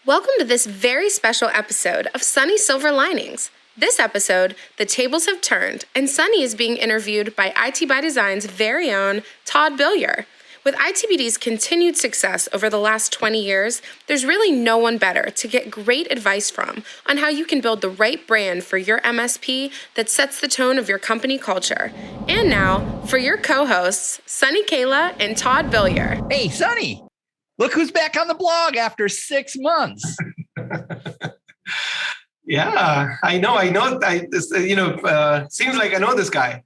Welcome to this very special episode of Sunny Silver Linings. This episode, the tables have turned, and Sunny is being interviewed by IT by Design's very own Todd Billiar. With ITBD's continued success over the last 20 years, there's really no one better to get great advice from on how you can build the right brand for your MSP that sets the tone of your company culture. And now, for your co-hosts, Sunny Kaila and Todd Billiar. Hey, Sunny, look who's back on the blog after 6 months. Yeah, I know. Seems like I know this guy.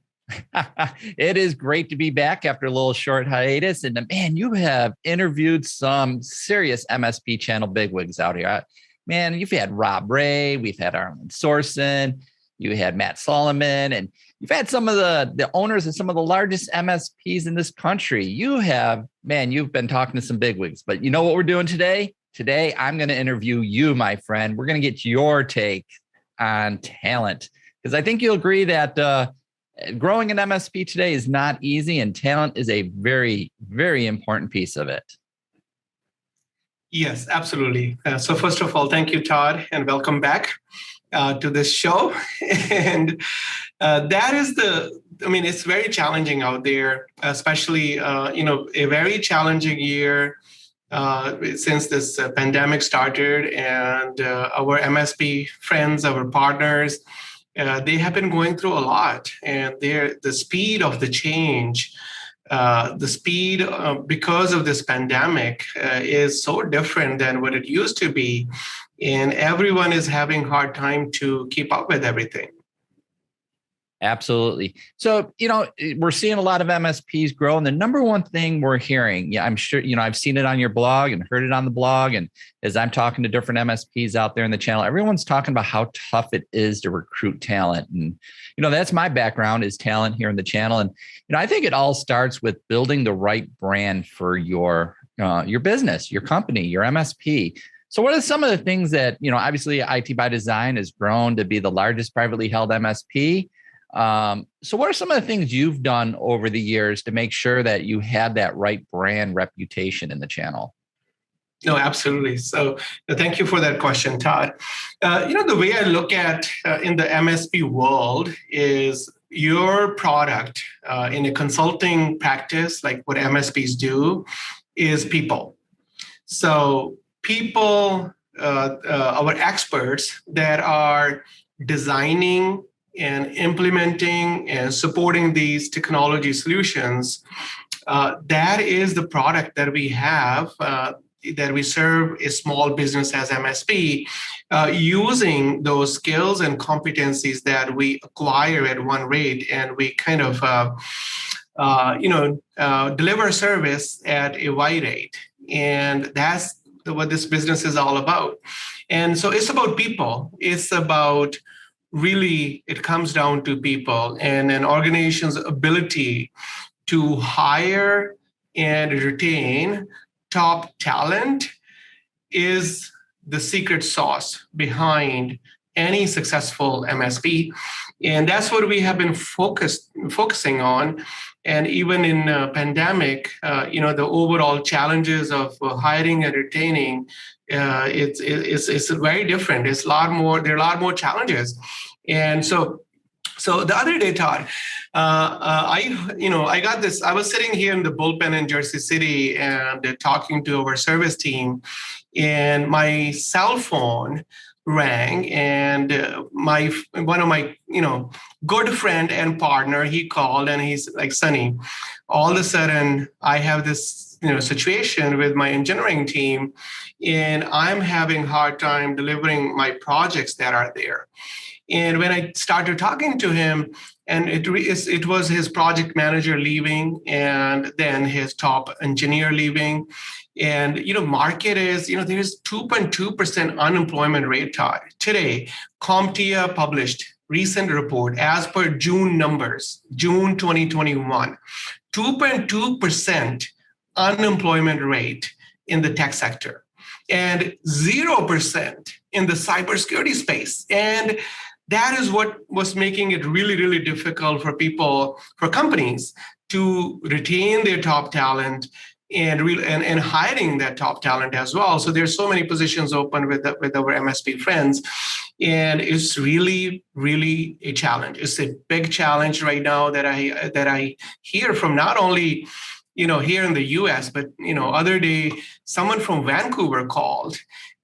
It is great to be back after a little short hiatus. And man, you have interviewed some serious MSP channel bigwigs out here. Man, you've had Rob Ray, we've had Arlen Sorsen, you had Matt Solomon, and you've had some of the owners of some of the largest MSPs in this country. You've been talking to some bigwigs. But you know what we're doing today? Today, I'm going to interview you, my friend. We're going to get your take on talent, because I think you'll agree that growing an MSP today is not easy, and talent is a very, very important piece of it. Yes, absolutely. So first of all, thank you, Todd, and welcome back to this show. And it's very challenging out there, especially, a very challenging year since this pandemic started, and our MSP friends, our partners, they have been going through a lot, and the speed of the change, because of this pandemic is so different than what it used to be, and everyone is having a hard time to keep up with everything. Absolutely. So, we're seeing a lot of MSPs grow. And the number one thing we're hearing, I'm sure, I've seen it on your blog and heard it on the blog. And as I'm talking to different MSPs out there in the channel, everyone's talking about how tough it is to recruit talent. And, that's my background is talent here in the channel. And, I think it all starts with building the right brand for your business, your company, your MSP. So what are some of the things that, obviously IT by Design has grown to be the largest privately held MSP. So what are some of the things you've done over the years to make sure that you had that right brand reputation in the channel? No, absolutely. So thank you for that question, Todd. The way I look at in the MSP world is your product in a consulting practice, like what MSPs do, is people. So people, our experts that are designing and implementing and supporting these technology solutions, that is the product that we have, that we serve a small business as MSP, using those skills and competencies that we acquire at one rate, and we kind of, deliver service at a wide rate. And that's what this business is all about. And so it's about people. It's about really, it comes down to people and an organization's ability to hire and retain top talent is the secret sauce behind any successful MSP. And that's what we have been focusing on. And even in pandemic, the overall challenges of hiring and retaining, it's very different. There are a lot more challenges. And so the other day, Todd, I got this. I was sitting here in the bullpen in Jersey City and talking to our service team, and my cell phone rang, and one of my good friend and partner, he called, and he's like, Sunny, all of a sudden I have this situation with my engineering team, and I'm having a hard time delivering my projects that are there. And when I started talking to him, and it was his project manager leaving, and then his top engineer leaving, and market is there's 2.2% unemployment rate, Todd. Today, CompTIA published recent report as per June numbers, June 2021, 2.2% unemployment rate in the tech sector, and 0% in the cybersecurity space. And that is what was making it really, really difficult for companies to retain their top talent and hiring that top talent as well. So there's so many positions open with our MSP friends, and it's really, really a challenge. It's a big challenge right now that I hear from not only here in the U.S., but other day someone from Vancouver called,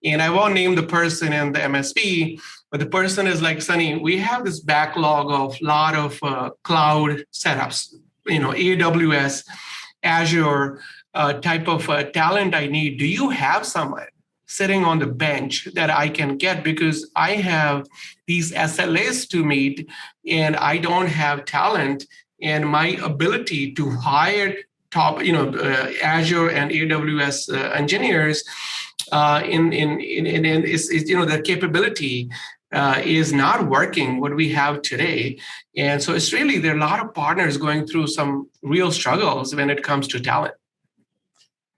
and I won't name the person in the MSP, but the person is like, Sunny, we have this backlog of a lot of cloud setups, AWS, Azure type of talent I need. Do you have someone sitting on the bench that I can get? Because I have these SLAs to meet and I don't have talent, and my ability to hire top, Azure and AWS engineers the capability is not working what we have today. And so it's really, there are a lot of partners going through some real struggles when it comes to talent.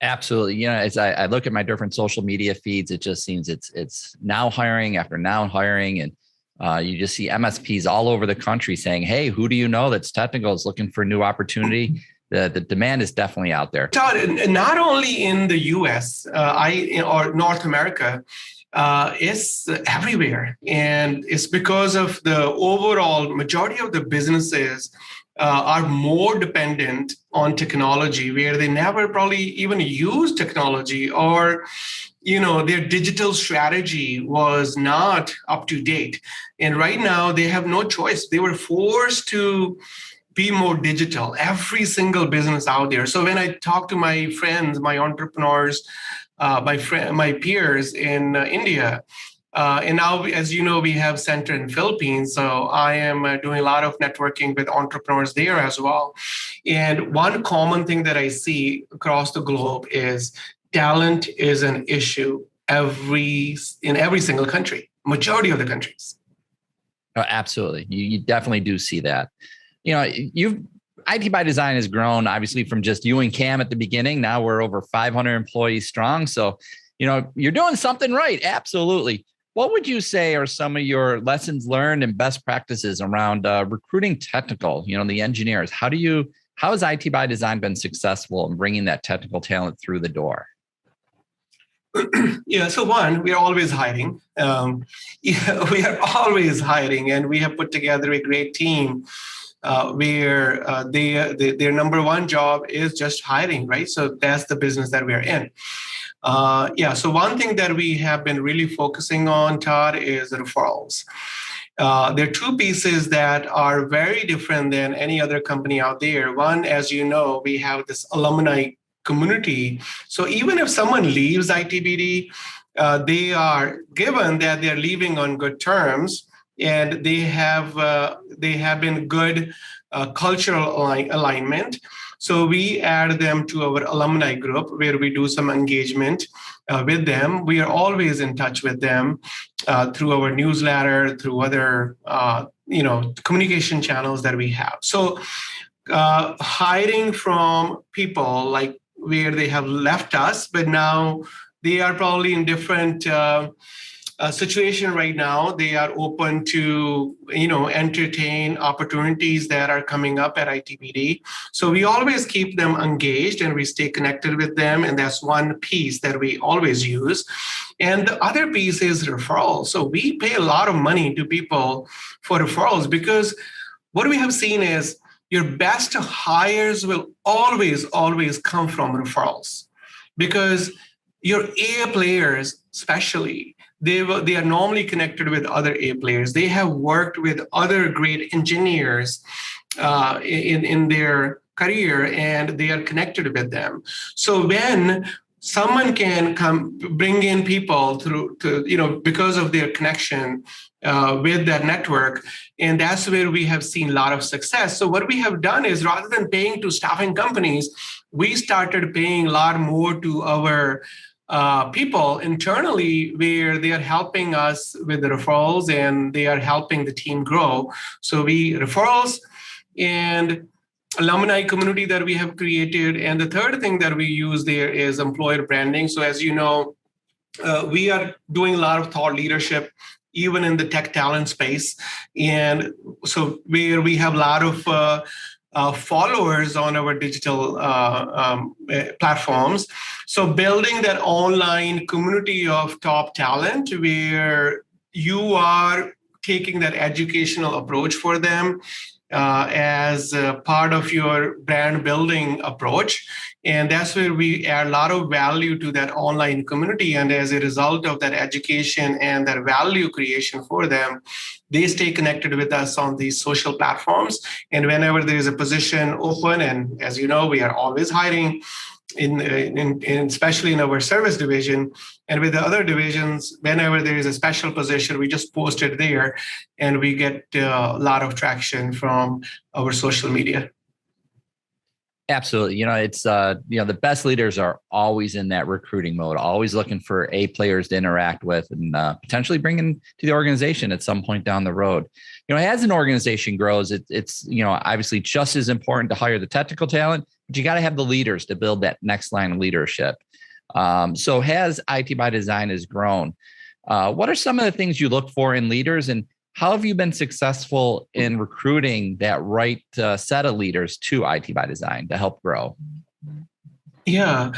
Absolutely. As I look at my different social media feeds, it just seems it's now hiring after now hiring. And you just see MSPs all over the country saying, hey, who do you know that's technical, is looking for a new opportunity? The demand is definitely out there. Todd, not only in the US or North America, it's everywhere. And it's because of the overall majority of the businesses are more dependent on technology, where they never probably even use technology, or their digital strategy was not up to date. And right now they have no choice. They were forced to be more digital, every single business out there. So when I talk to my friends, my entrepreneurs, my peers in India, and now, as you know, we have center in Philippines. So I am doing a lot of networking with entrepreneurs there as well. And one common thing that I see across the globe is talent is an issue in every single country, majority of the countries. Oh, absolutely. You definitely do see that. IT by Design has grown obviously from just you and Cam at the beginning. Now we're over 500 employees strong. So, you're doing something right. Absolutely. What would you say are some of your lessons learned and best practices around recruiting technical, the engineers? How has IT by Design been successful in bringing that technical talent through the door? Yeah, so one, we are always hiring. We are always hiring, and we have put together a great team where their number one job is just hiring, right? So that's the business that we are in. So one thing that we have been really focusing on, Todd, is referrals. There are two pieces that are very different than any other company out there. One, as you know, we have this alumni community. So even if someone leaves ITBD, they are given that they're leaving on good terms, and they have been good cultural alignment. So we add them to our alumni group, where we do some engagement with them. We are always in touch with them through our newsletter, through other communication channels that we have. So hiring from people like where they have left us, but now they are probably in different situation right now. They are open to, entertain opportunities that are coming up at ITBD. So we always keep them engaged and we stay connected with them. And that's one piece that we always use. And the other piece is referrals. So we pay a lot of money to people for referrals, because what we have seen is your best hires will always come from referrals, because your A players, especially, they are normally connected with other A players. They have worked with other great engineers in their career, and they are connected with them. So when someone can bring in people because of their connection with that network, and that's where we have seen a lot of success. So what we have done is, rather than paying to staffing companies, we started paying a lot more to our people internally, where they are helping us with the referrals and they are helping the team grow. So referrals and alumni community that we have created. And the third thing that we use there is employer branding. So as you know, we are doing a lot of thought leadership, even in the tech talent space. And so where we have a lot of followers on our digital platforms. So building that online community of top talent where you are taking that educational approach for them as part of your brand building approach. And that's where we add a lot of value to that online community. And as a result of that education and that value creation for them, they stay connected with us on these social platforms. And whenever there is a position open, and as you know, we are always hiring, in especially in our service division and with the other divisions, whenever there is a special position, we just post it there and we get a lot of traction from our social media. Absolutely. It's, the best leaders are always in that recruiting mode, always looking for A players to interact with and potentially bring in to the organization at some point down the road. As an organization grows, it's obviously just as important to hire the technical talent, but you got to have the leaders to build that next line of leadership. So as IT by Design has grown, what are some of the things you look for in leaders, and how have you been successful in recruiting that right set of leaders to IT by Design to help grow? Yeah.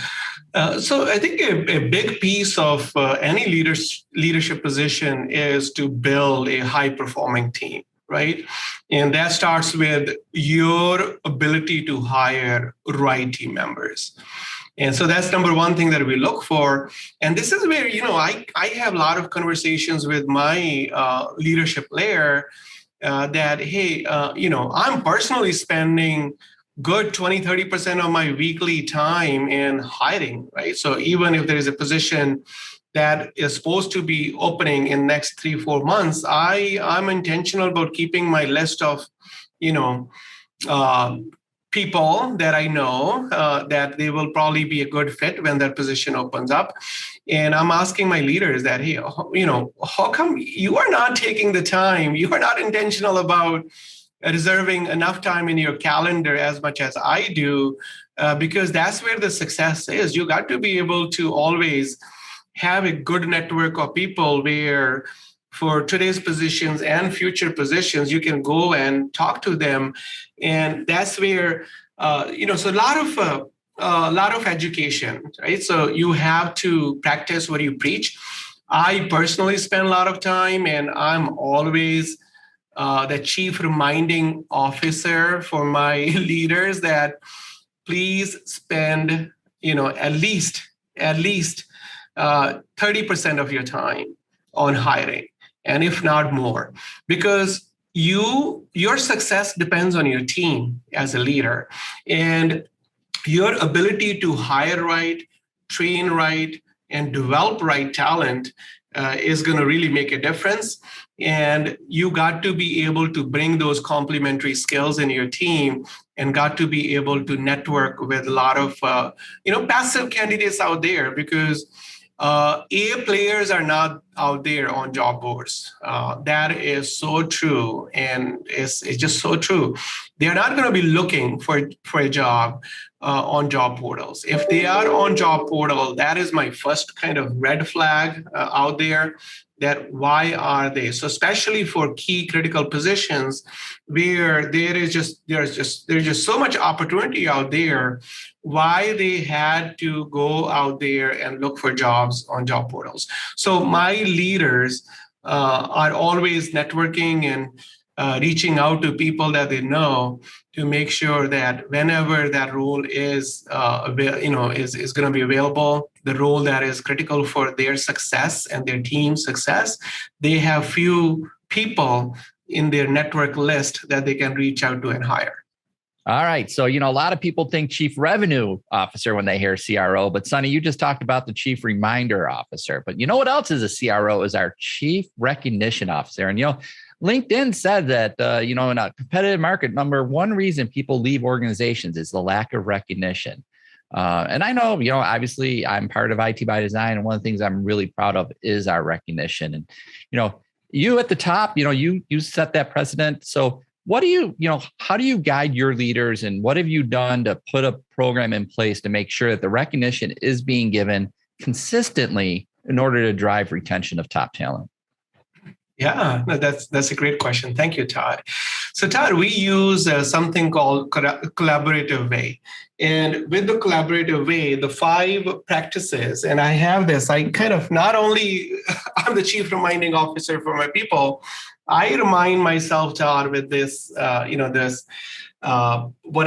So I think a big piece of any leadership position is to build a high-performing team, right? And that starts with your ability to hire right team members. And so that's number one thing that we look for. And this is where, I have a lot of conversations with my leadership layer that, hey, I'm personally spending good 20-30% of my weekly time in hiring, right? So even if there is a position that is supposed to be opening in next 3-4 months, I'm intentional about keeping my list of, people that I know that they will probably be a good fit when that position opens up. And I'm asking my leaders that, hey, how come you are not taking the time? You are not intentional about reserving enough time in your calendar as much as I do, because that's where the success is. You got to be able to always have a good network of people where for today's positions and future positions, you can go and talk to them. And that's where, so a lot of education, right? So you have to practice what you preach. I personally spend a lot of time, and I'm always the chief reminding officer for my leaders that please spend, at least 30% of your time on hiring, and if not more, because your success depends on your team as a leader, and your ability to hire right, train right, and develop right talent is going to really make a difference. And you got to be able to bring those complementary skills in your team, and got to be able to network with a lot of passive candidates out there, because A players are not out there on job boards. That is so true, and it's just so true. They're not going to be looking for a job on job portals. If they are on job portal, that is my first kind of red flag out there. That why are they? So especially for key critical positions where there's just so much opportunity out there, why they had to go out there and look for jobs on job portals. So my leaders are always networking and reaching out to people that they know to make sure that whenever that role is going to be available, the role that is critical for their success and their team's success, they have few people in their network list that they can reach out to and hire. All right. So, a lot of people think chief revenue officer when they hear CRO, but Sunny, you just talked about the chief reminder officer. But what else is a CRO? Is our chief recognition officer. And, LinkedIn said that, in a competitive market, number one reason people leave organizations is the lack of recognition. And I know, obviously I'm part of IT by Design. And one of the things I'm really proud of is our recognition. And, you at the top, you set that precedent. So what do how do you guide your leaders, and what have you done to put a program in place to make sure that the recognition is being given consistently in order to drive retention of top talent? Yeah, that's a great question. Thank you, Todd. So Todd, we use something called collaborative way. And with the collaborative way, the 5 practices, and I have this, I kind of not only I'm the chief reminding officer for my people, I remind myself, Todd, with this, what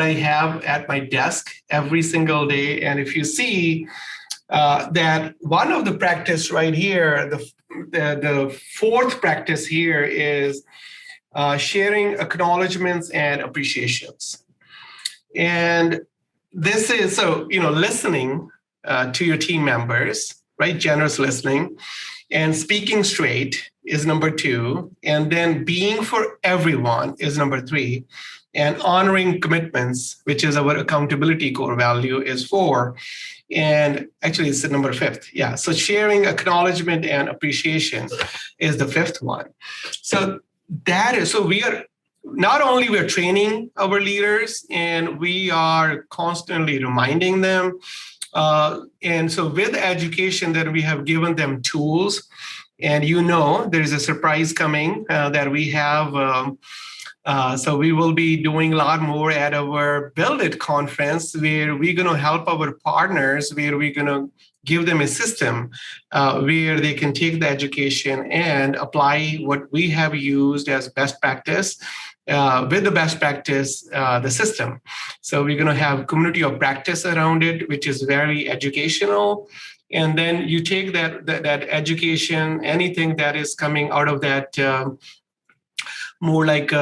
I have at my desk every single day. And if you see that one of the practice right here, the 4th practice here is sharing acknowledgments and appreciations. And this is, listening to your team members, right? Generous listening and speaking straight is number 2. And then being for everyone is number 3. And honoring commitments, which is our accountability core value, is 4. And actually, it's the number 5th. Yeah. So sharing acknowledgement and appreciation is the 5th one. So we are not only we're training our leaders, and we are constantly reminding them. And so with education, that we have given them tools, and there is a surprise coming that we have. So we will be doing a lot more at our Build It conference, where we're going to help our partners, where we're going to give them a system where they can take the education and apply what we have used as best practice. With the best practice, the system. So we're going to have community of practice around it, which is very educational. And then you take that education, anything that is coming out of that, more like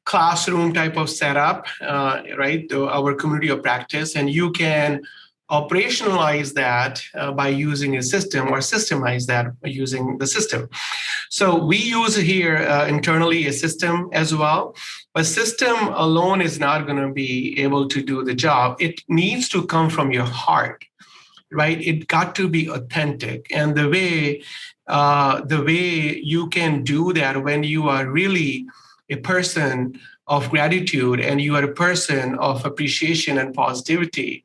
classroom type of setup, right? Our community of practice, and you can operationalize that by using a system, or systemize that by using the system. So we use here internally a system as well. But system alone is not going to be able to do the job. It needs to come from your heart, right? It got to be authentic. And the way you can do that, when you are really a person of gratitude and you are a person of appreciation and positivity,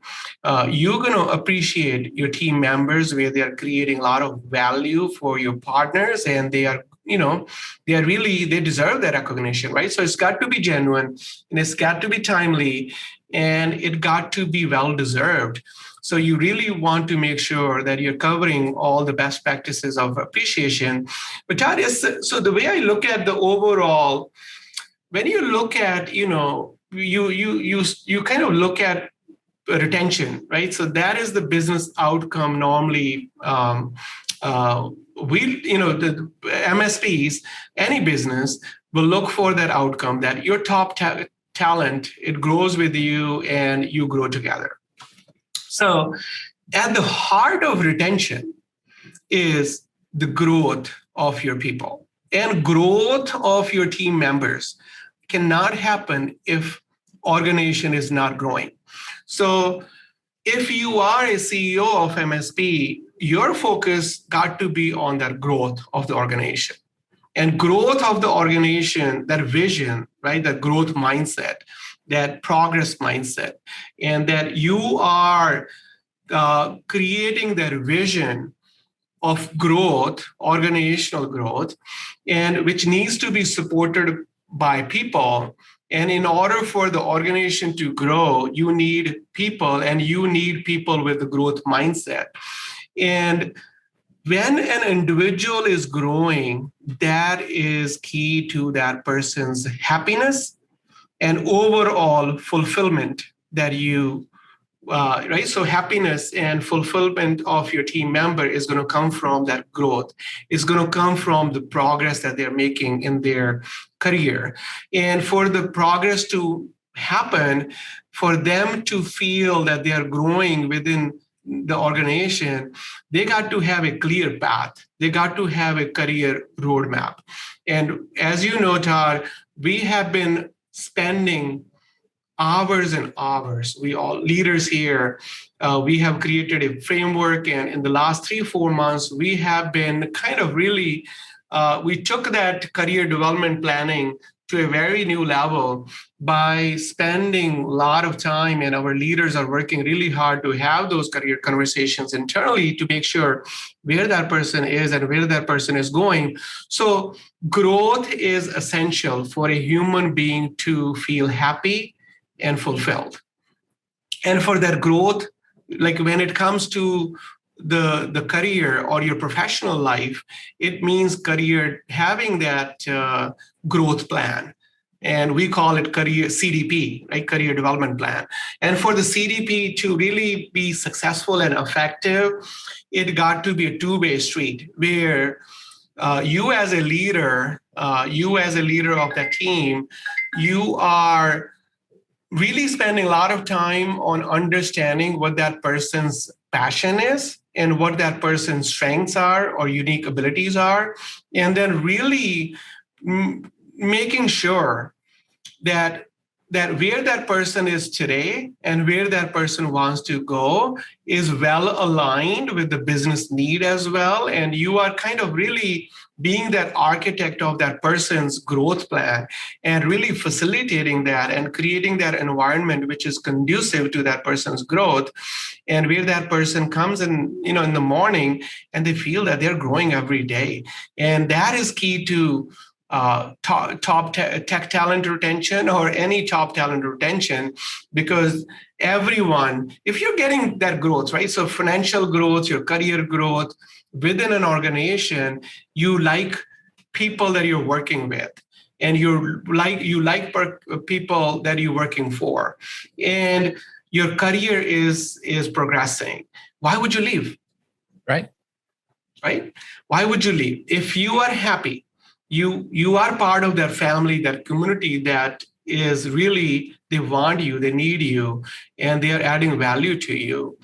you're going to appreciate your team members, where they are creating a lot of value for your partners, and they are, they deserve that recognition, right? So it's got to be genuine, and it's got to be timely, and it got to be well-deserved. So you really want to make sure that you're covering all the best practices of appreciation. But Todd, so the way I look at the overall, when you look at, you kind of look at retention, right? So that is the business outcome normally. The MSPs, any business will look for that outcome, that your top talent, it grows with you and you grow together. So at the heart of retention is the growth of your people, and growth of your team members cannot happen if organization is not growing. So if you are a CEO of MSP, your focus got to be on that growth of the organization. And growth of the organization, that vision, right? That growth mindset, that progress mindset, and that you are creating that vision of growth, organizational growth, and which needs to be supported by people. And in order for the organization to grow, you need people, and you need people with the growth mindset. And when an individual is growing, that is key to that person's happiness and overall fulfillment that you, right? So happiness and fulfillment of your team member is going to come from that growth. It's going to come from the progress that they're making in their career. And for the progress to happen, for them to feel that they are growing within the organization, they got to have a clear path. They got to have a career roadmap. And as you know, Todd, we have been spending hours and hours. We all leaders here, we have created a framework. And in the last 3-4 months, we have been kind of really, we took that career development planning to a very new level by spending a lot of time, and our leaders are working really hard to have those career conversations internally to make sure where that person is and where that person is going. So growth is essential for a human being to feel happy and fulfilled. And for that growth, like when it comes to the career or your professional life, it means career having that growth plan. And we call it career CDP, right? Career development plan. And for the CDP to really be successful and effective, it got to be a two-way street where you as a leader of that team, you are really spending a lot of time on understanding what that person's passion is and what that person's strengths are or unique abilities are, and then really making sure that where that person is today and where that person wants to go is well aligned with the business need as well. And you are kind of really being that architect of that person's growth plan and really facilitating that and creating that environment which is conducive to that person's growth, and where that person comes in, in the morning and they feel that they're growing every day. And that is key to top tech talent retention or any top talent retention, because everyone, if you're getting that growth, right? So financial growth, your career growth within an organization, you like people that you're working with, and you like people that you're working for, and your career is progressing. Why would you leave? Right. Why would you leave? If you are happy, you are part of that family, that community that is really, they want you, they need you, and they are adding value to you.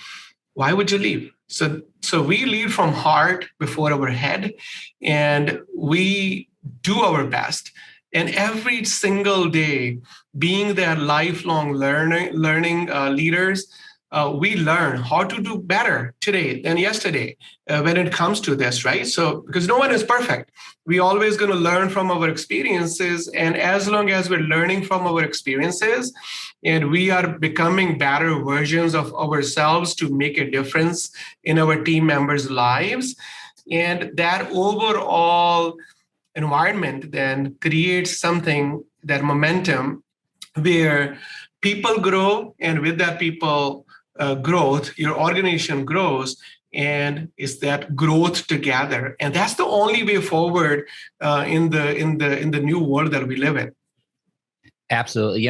Why would you leave? So we lead from heart before our head, and we do our best. And every single day, being that lifelong learning leaders, we learn how to do better today than yesterday when it comes to this, right? So because no one is perfect, we're always going to learn from our experiences. And as long as we're learning from our experiences and we are becoming better versions of ourselves to make a difference in our team members' lives, and that overall environment then creates something, that momentum, where people grow, and with that people growth, your organization grows, and it's that growth together. And that's the only way forward in the new world that we live in. Absolutely.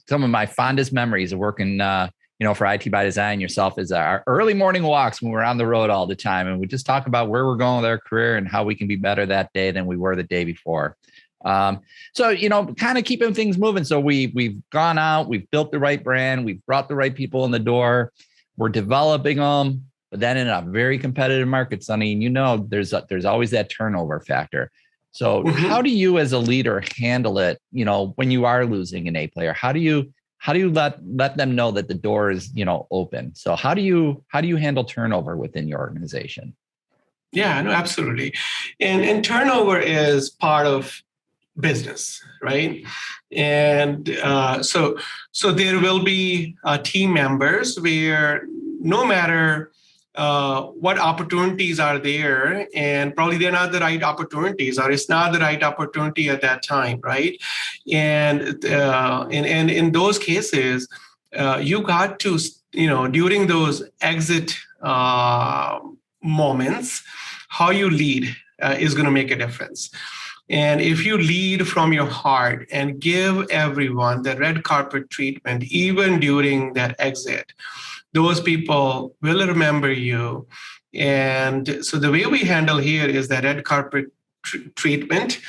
Some of my fondest memories of working for IT by Design, yourself, is our early morning walks when we're on the road all the time. And we just talk about where we're going with our career and how we can be better that day than we were the day before. So, kind of keeping things moving. So we've gone out, we've built the right brand, we've brought the right people in the door, we're developing them, but then in a very competitive market, Sunny, there's always that turnover factor. So how do you as a leader handle it, when you are losing an A player? How do you let them know that the door is, open? So how do you handle turnover within your organization? Yeah, no, absolutely. And turnover is part of business, right? And so there will be team members where no matter what opportunities are there, and probably they're not the right opportunities, or it's not the right opportunity at that time, right? And in those cases, you got to, during those exit moments, how you lead is going to make a difference. And if you lead from your heart and give everyone the red carpet treatment, even during that exit, those people will remember you. And so the way we handle here is the red carpet treatment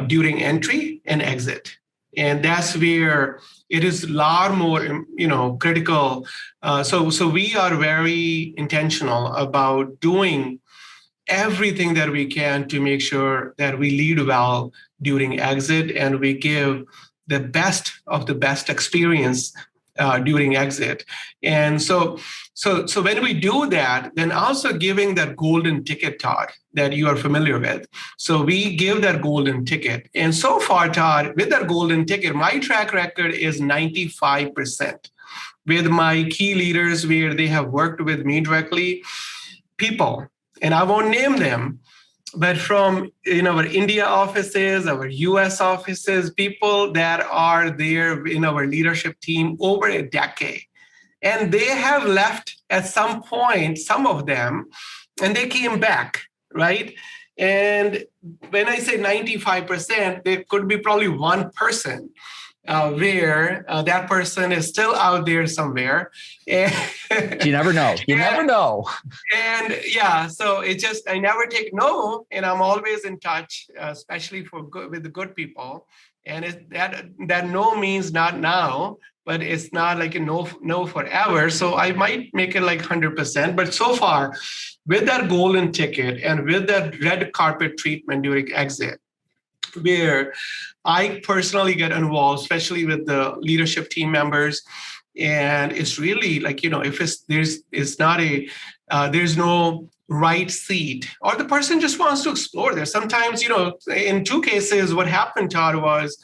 during entry and exit. And that's where it is a lot more, critical. So we are very intentional about doing everything that we can to make sure that we lead well during exit, and we give the best of the best experience during exit. And so when we do that, then also giving that golden ticket, Todd, that you are familiar with. So we give that golden ticket. And so far, Todd, with that golden ticket, my track record is 95%. With my key leaders where they have worked with me directly, people, and I won't name them, but from our India offices, our US offices, people that are there in our leadership team over a decade. And they have left at some point, some of them, and they came back, right? And when I say 95%, there could be probably one person where that person is still out there somewhere. And you never know. You never know. And yeah, so it just, I never take no, and I'm always in touch, especially with the good people. And that no means not now, but it's not like a no forever. So I might make it like 100%. But so far, with that golden ticket and with that red carpet treatment during exit, where I personally get involved, especially with the leadership team members. And it's really like, if there's no right seat, or the person just wants to explore there. Sometimes, in two cases, what happened, Todd, was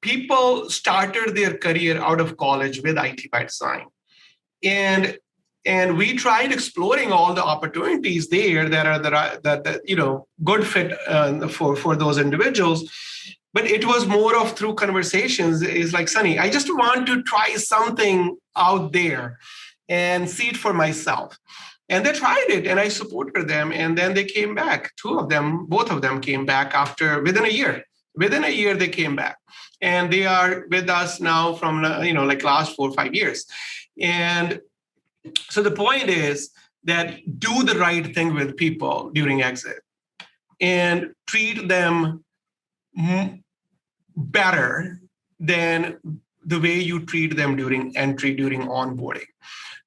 people started their career out of college with IT by Design. And we tried exploring all the opportunities there that are that good fit for those individuals. But it was more of through conversations. Is like, Sunny, I just want to try something out there and see it for myself. And they tried it, and I supported them. And then they came back. Both of them came back within a year. Within a year, they came back, and they are with us now from like last 4 or 5 years. And so the point is that do the right thing with people during exit and treat them better than the way you treat them during entry, during onboarding.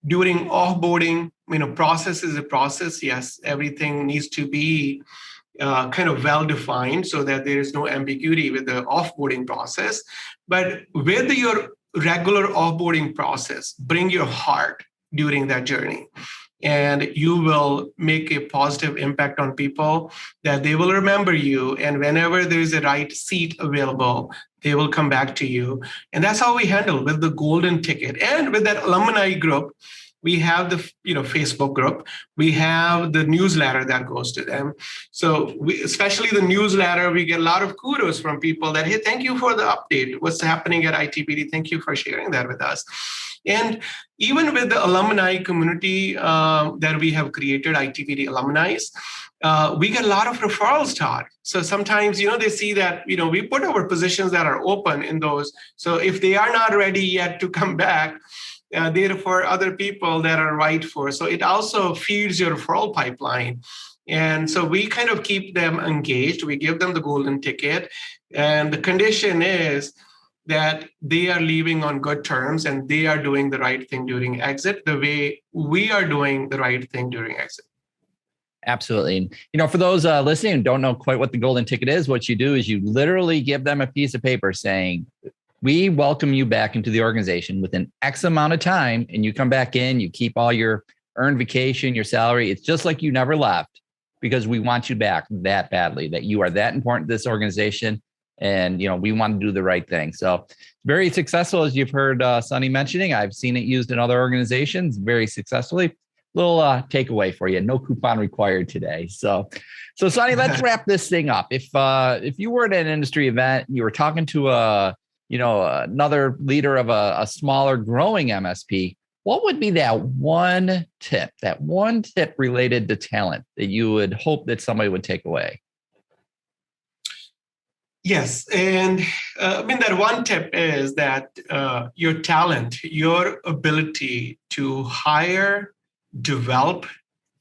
During offboarding, process is a process. Yes, everything needs to be kind of well-defined so that there is no ambiguity with the offboarding process. But with your regular offboarding process, bring your heart during that journey, and you will make a positive impact on people, that they will remember you. And whenever there's a right seat available, they will come back to you. And that's how we handle with the golden ticket. And with that alumni group, we have the Facebook group. We have the newsletter that goes to them. So especially the newsletter, we get a lot of kudos from people that, hey, thank you for the update. What's happening at ITBD? Thank you for sharing that with us. And even with the alumni community that we have created, ITBD alumni, we get a lot of referrals, Todd. So sometimes, they see that, we put our positions that are open in those. So if they are not ready yet to come back, they refer other people that are right for. So it also feeds your referral pipeline. And so we kind of keep them engaged. We give them the golden ticket. And the condition is that they are leaving on good terms and they are doing the right thing during exit, the way we are doing the right thing during exit. Absolutely. For those listening and don't know quite what the golden ticket is, what you do is you literally give them a piece of paper saying, we welcome you back into the organization within X amount of time, and you come back in, you keep all your earned vacation, your salary. It's just like you never left, because we want you back that badly, that you are that important to this organization. And, we want to do the right thing. So very successful, as you've heard Sunny mentioning. I've seen it used in other organizations very successfully. Little takeaway for you. No coupon required today. So Sunny, let's wrap this thing up. If you were at an industry event, you were talking to another leader of a smaller growing MSP, what would be that one tip related to talent that you would hope that somebody would take away? Yes. And that one tip is that your talent, your ability to hire, develop,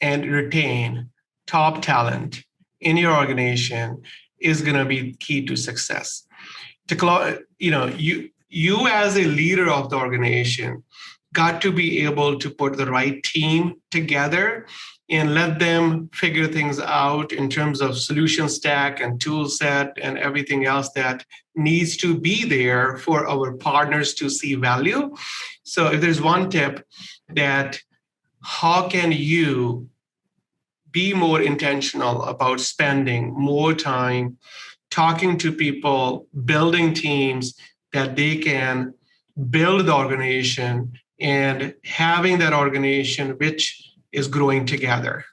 and retain top talent in your organization is going to be key to success. You as a leader of the organization got to be able to put the right team together and let them figure things out in terms of solution stack and tool set and everything else that needs to be there for our partners to see value. So if there's one tip, that how can you be more intentional about spending more time talking to people, building teams that they can build the organization and having that organization which is growing together.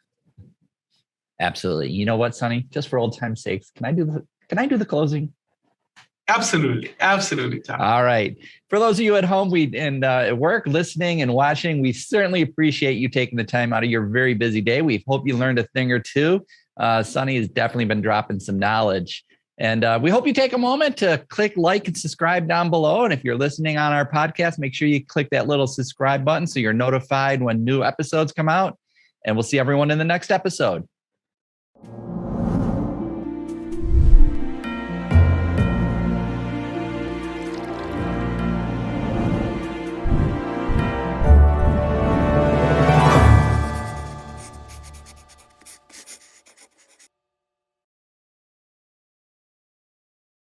Absolutely. You know what, Sunny? Just for old time's sakes, can I do the closing? Absolutely, Todd. All right. For those of you at home at work, listening and watching, we certainly appreciate you taking the time out of your very busy day. We hope you learned a thing or two. Sunny has definitely been dropping some knowledge. And we hope you take a moment to click like and subscribe down below. And if you're listening on our podcast, make sure you click that little subscribe button so you're notified when new episodes come out. And we'll see everyone in the next episode.